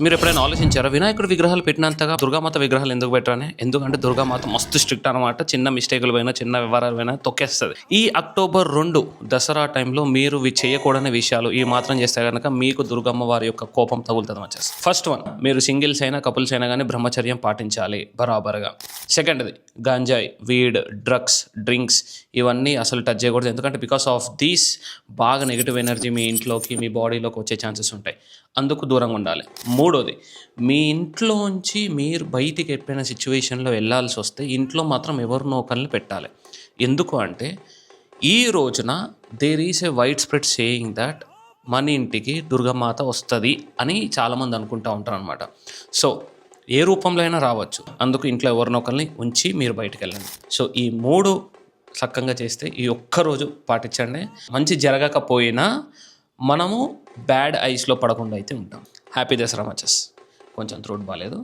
మీరు ఎప్పుడైనా ఆలోచించారా వినాయకుడు విగ్రహాలు పెట్టినంతగా దుర్గామాత విగ్రహాలు ఎందుకు పెట్టరని? ఎందుకంటే దుర్గామాత మస్తు స్ట్రిక్ట్ అనమాట. చిన్న మిస్టేకులు పోయినా చిన్న వ్యవహారాలు పోయినా తొక్కేస్తుంది. ఈ అక్టోబర్ 2 దసరా టైంలో మీరు చేయకూడని విషయాలు ఈ మాత్రం చేస్తే కనుక మీకు దుర్గమ్మ వారి యొక్క కోపం తగులుతుంది వచ్చేసి. ఫస్ట్ వన్, మీరు సింగిల్స్ అయినా కపుల్స్ అయినా కానీ బ్రహ్మచర్యం పాటించాలి బరాబర్గా. సెకండ్ది, గాంజాయి, వీడ్, డ్రగ్స్, డ్రింక్స్ ఇవన్నీ అసలు టచ్ చేయకూడదు. ఎందుకంటే బికాస్ ఆఫ్ దీస్ బాగా నెగిటివ్ ఎనర్జీ మీ ఇంట్లోకి మీ బాడీలోకి వచ్చే ఛాన్సెస్ ఉంటాయి. అందుకు దూరంగా ఉండాలి. మూడోది, మీ ఇంట్లోంచి మీరు బయటికి ఎప్పుడైనా సిచ్యువేషన్లో వెళ్ళాల్సి వస్తే ఇంట్లో మాత్రం ఎవరినో ఒకరిని పెట్టాలి. ఎందుకు అంటే ఈ రోజున there is a wide spread saying that మన ఇంటికి దుర్గమాత వస్తుంది అని చాలామంది అనుకుంటూ ఉంటారు అనమాట. సో ఏ రూపంలో అయినా రావచ్చు. అందుకు ఇంట్లో ఎవరినొకరిని ఉంచి మీరు బయటకు వెళ్ళండి. సో ఈ 3 చక్కగా చేస్తే ఈ ఒక్కరోజు పాటించండి. మంచి జరగకపోయినా మనము బ్యాడ్ ఐస్లో పడకుండా అయితే ఉంటాం. హ్యాపీ దసరా మచెస్. కొంచెం త్రోట్ బాగాలేదు.